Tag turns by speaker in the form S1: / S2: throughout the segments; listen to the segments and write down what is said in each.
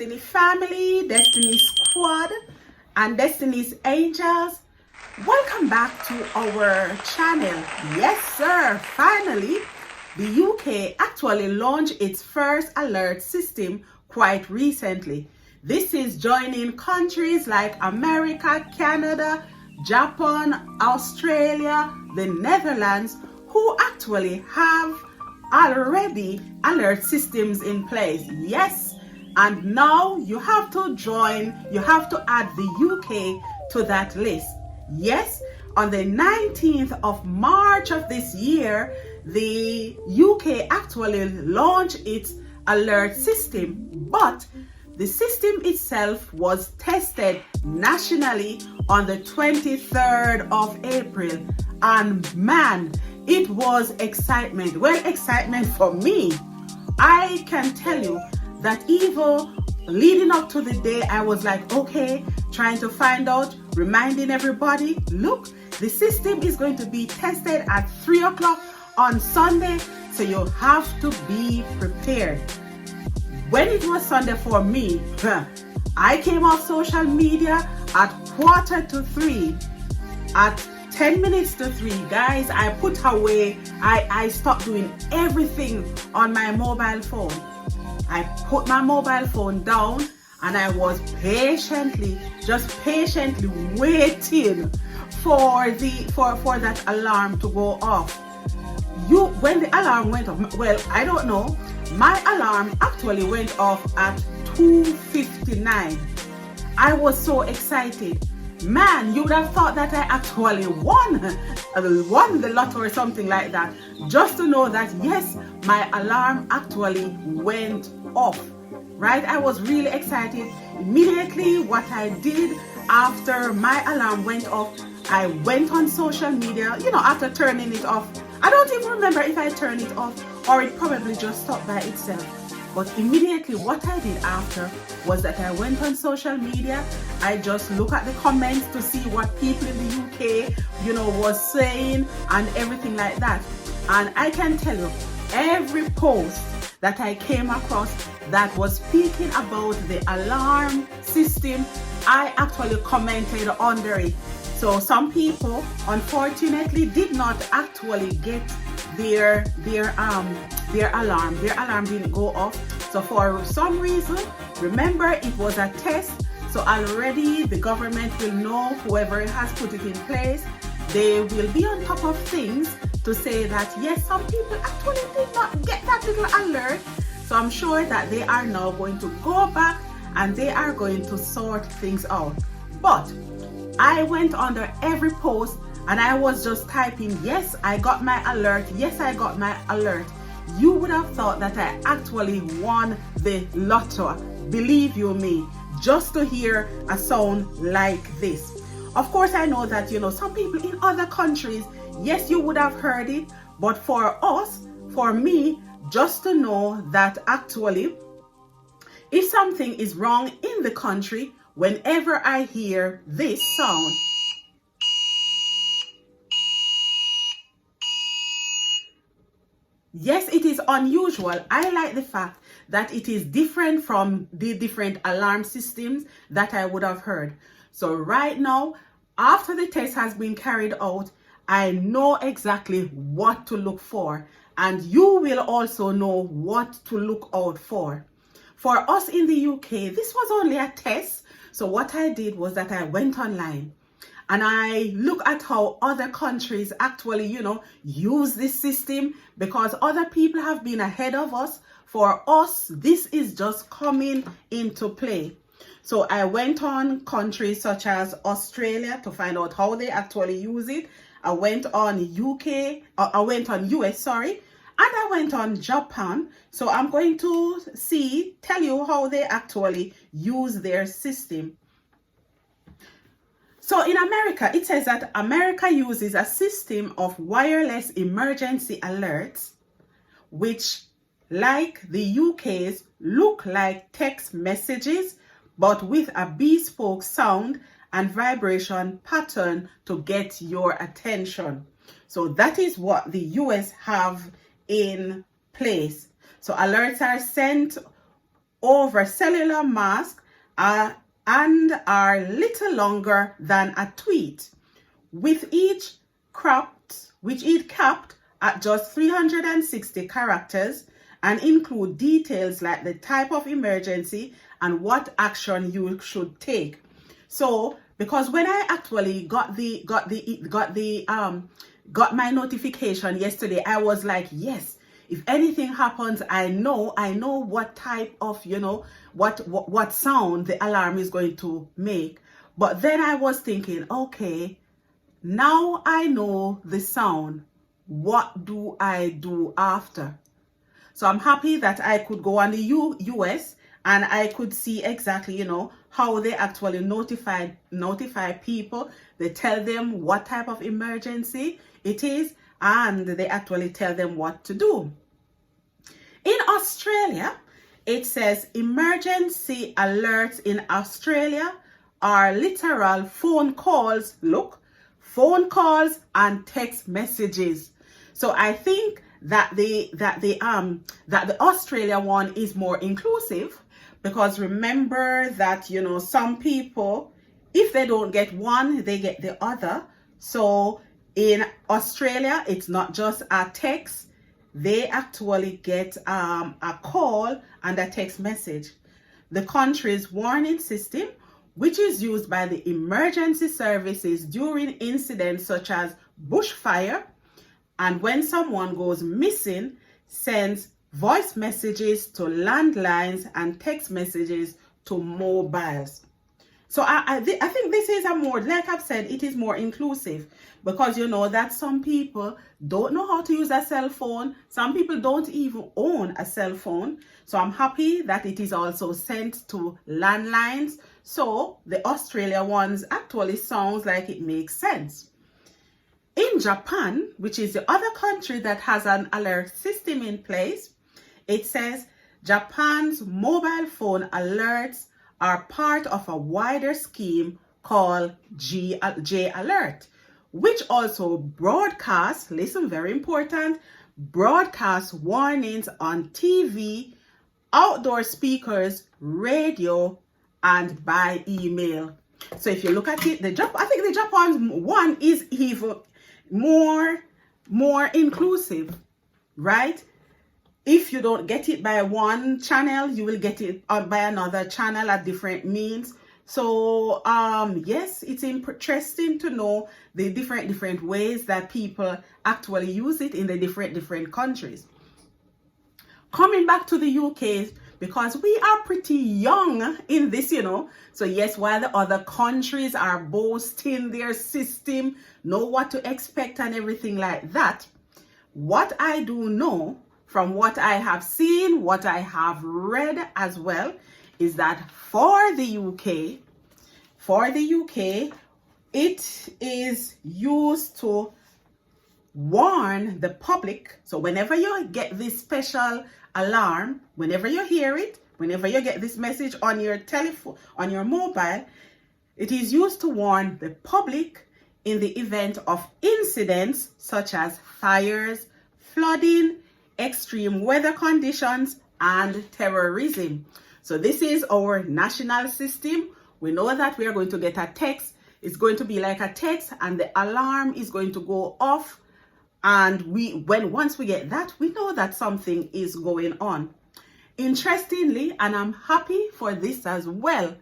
S1: Destiny family, Destiny squad, and Destiny's angels. Welcome back to our channel. Yes, sir. Finally, the UK actually launched its first alert system quite recently. This is joining countries like America, Canada, Japan, Australia, the Netherlands, who actually have already alert systems in place. Yes, and now you have to add the UK to that list. Yes, on the 19th of March of this year, the UK actually launched its alert system, but the system itself was tested nationally on the 23rd of April, and man, it was excitement. Well, excitement for me. I can tell you that even leading up to the day, I was like, okay, trying to find out, reminding everybody, look, the system is going to be tested at 3 o'clock on Sunday, so you have to be prepared. When it was Sunday for me, I came off social media at 2:45. At 10 minutes to 3, guys, I put away, I stopped doing everything on my mobile phone. I put my mobile phone down and I was patiently waiting for that alarm to go off. When the alarm went off, well, I don't know, my alarm actually went off at 2:59. I was so excited. Man, you would have thought that I actually won the lotto or something like that, just to know that yes, my alarm actually went off. Right? I was really excited. Immediately, what I did after my alarm went off, I went on social media, after turning it off. I don't even remember if I turned it off or it probably just stopped by itself. But immediately what I did after was that I went on social media. I just look at the comments to see what people in the UK, was saying and everything like that. And I can tell you, every post that I came across that was speaking about the alarm system, I actually commented under it. So some people unfortunately did not actually get their alarm. Their alarm didn't go off. So for some reason, remember, it was a test. So already the government will know, whoever has put it in place, they will be on top of things to say that yes, some people actually did not get that little alert. So I'm sure that they are now going to go back and they are going to sort things out. But I went under every post and I was just typing, yes, I got my alert. Yes, I got my alert. You would have thought that I actually won the lotto. Believe you me, just to hear a sound like this. Of course, I know that, some people in other countries, yes, you would have heard it. But for us, for me, just to know that actually, if something is wrong in the country, whenever I hear this sound, yes, it is unusual. I like the fact that it is different from the different alarm systems that I would have heard. So right now, after the test has been carried out, I know exactly what to look for. And you will also know what to look out for. For us in the UK, this was only a test. So what I did was that I went online and I look at how other countries actually, use this system, because other people have been ahead of us. For us, this is just coming into play. So I went on countries such as Australia to find out how they actually use it. I went on US, and I went on Japan. So I'm going to tell you how they actually use their system. So in America, it says that America uses a system of wireless emergency alerts, which, like the UK's, look like text messages, but with a bespoke sound and vibration pattern to get your attention. So that is what the US have in place. So alerts are sent over cellular mask and are little longer than a tweet, with each capped at just 360 characters and include details like the type of emergency and what action you should take. So, because when I actually got my notification yesterday, I was like, yes, if anything happens, I know what type of, what sound the alarm is going to make. But then I was thinking, okay, now I know the sound. What do I do after? So I'm happy that I could go on the US and I could see exactly, how they actually notify people. They tell them what type of emergency it is, and they actually tell them what to do. In Australia, it says emergency alerts in Australia are literal phone calls. Look, phone calls and text messages. So I think that the Australia one is more inclusive, because remember that some people, if they don't get one, they get the other. So in Australia, it's not just a text, they actually get a call and a text message. The country's warning system, which is used by the emergency services during incidents such as bushfire, and when someone goes missing, sends voice messages to landlines and text messages to mobiles. So I think this is a more, like I've said, it is more inclusive, because that some people don't know how to use a cell phone. Some people don't even own a cell phone. So I'm happy that it is also sent to landlines. So the Australia ones actually sounds like it makes sense. In Japan, which is the other country that has an alert system in place, it says Japan's mobile phone alerts are part of a wider scheme called J Alert, which also broadcasts, listen, very important, broadcasts warnings on TV, outdoor speakers, radio, and by email. So if you look at it, I think the Japan one is even more inclusive, right? If you don't get it by one channel, you will get it by another channel at different means. So yes, it's interesting to know the different ways that people actually use it in the different countries. Coming back to the UK, because we are pretty young in this, So yes, while the other countries are boasting their system, know what to expect and everything like that, what I do know from what I have seen, what I have read as well, is that for the UK, it is used to warn the public. So whenever you get this special alarm, whenever you hear it, whenever you get this message on your telephone, on your mobile, it is used to warn the public in the event of incidents such as fires, flooding, extreme weather conditions, and terrorism. So this is our national system. We know that we are going to get a text. It's going to be like a text, and the alarm is going to go off. And once we get that, we know that something is going on. Interestingly, and I'm happy for this as well,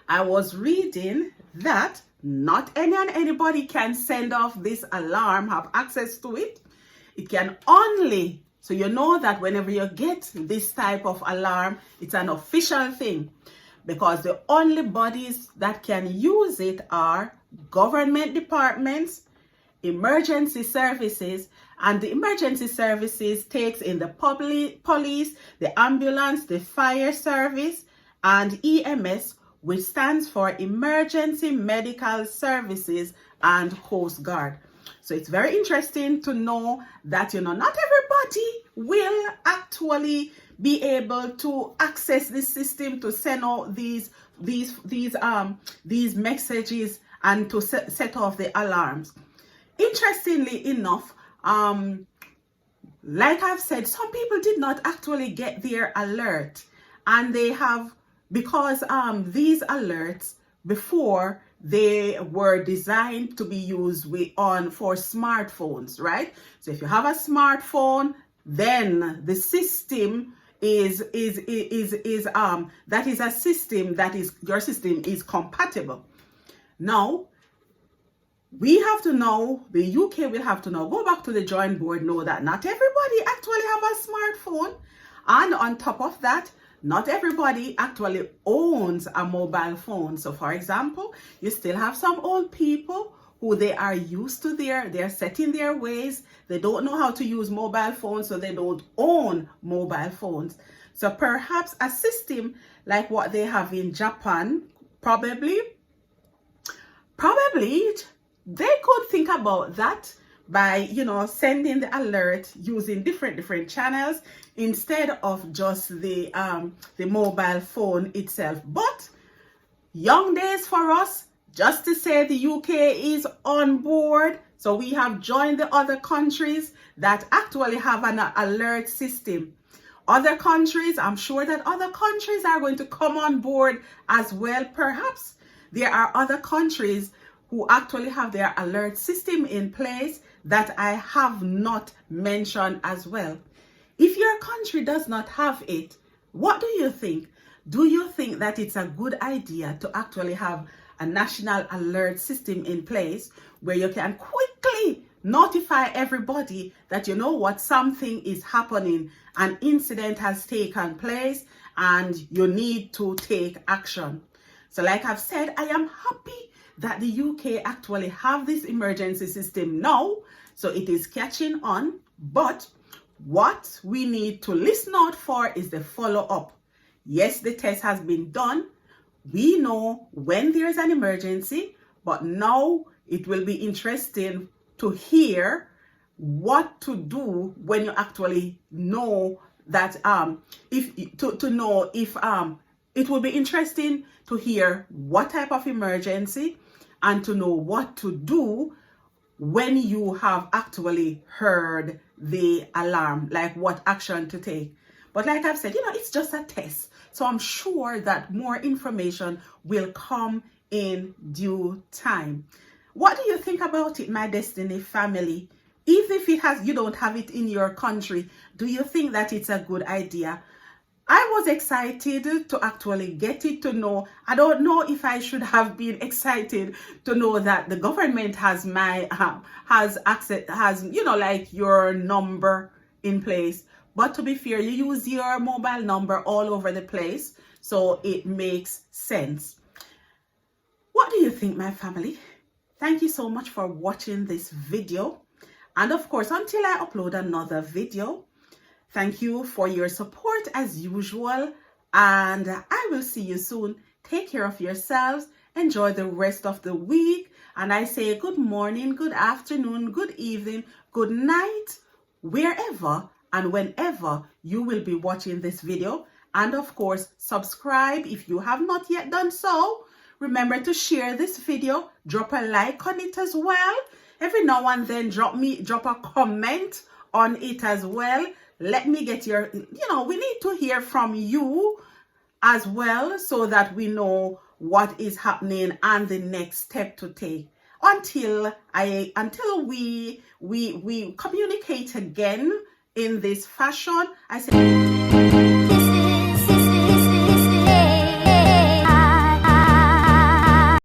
S1: I was reading that not anybody can send off this alarm, have access to it. It can only, so you know that whenever you get this type of alarm, it's an official thing, because the only bodies that can use it are government departments, emergency services, and the emergency services takes in the police, the ambulance, the fire service, and EMS, which stands for Emergency Medical Services and Coast Guard. So it's very interesting to know that, not everybody will actually be able to access this system to send out these messages and to set off the alarms. Interestingly enough, like I've said, some people did not actually get their alert. and they have, because these alerts before they were designed to be used for smartphones, right? So if you have a smartphone, then the system that is a system that is, your system is compatible. Now we have to know, the UK will have to know, go back to the drawing board, know that not everybody actually have a smartphone, and on top of that, not everybody actually owns a mobile phone. So for example, you still have some old people who they are used to they're set in their ways. They don't know how to use mobile phones, so they don't own mobile phones. So perhaps a system like what they have in Japan, probably they could think about that by, you know, sending the alert using different channels instead of just the mobile phone itself. But young days for us, just to say the UK is on board. So we have joined the other countries that actually have an alert system. Other countries, I'm sure that other countries are going to come on board as well. Perhaps there are other countries who actually have their alert system in place that I have not mentioned as well. If your country does not have it, what do you think? Do you think that it's a good idea to actually have a national alert system in place where you can quickly notify everybody that, you know what, something is happening, an incident has taken place and you need to take action? So like I've said, I am happy that the UK actually have this emergency system now, so it is catching on. But what we need to listen out for is the follow-up. Yes, the test has been done. We know when there's an emergency, but now it will be interesting to hear what to do when you actually know that it will be interesting to hear what type of emergency and to know what to do when you have actually heard the alarm, like what action to take. But like I've said, you know, it's just a test. So I'm sure that more information will come in due time. What do you think about it, my Destiny family? Even if you don't have it in your country, do you think that it's a good idea? I was excited to actually get it, to know. I don't know if I should have been excited to know that the government has access, you know, like your number in place. But to be fair, you use your mobile number all over the place, so it makes sense. What do you think, my family? Thank you so much for watching this video. And of course, until I upload another video, thank you for your support as usual, and I will see you soon. Take care of yourselves. Enjoy the rest of the week. And I say good morning, good afternoon, good evening, good night, wherever and whenever you will be watching this video. And of course, subscribe if you have not yet done so. Remember to share this video, drop a like on it as well. Every now and then drop a comment on it as well. Let me get your, you know, we need to hear from you as well so that we know what is happening and the next step to take. Until we communicate again in this fashion, I say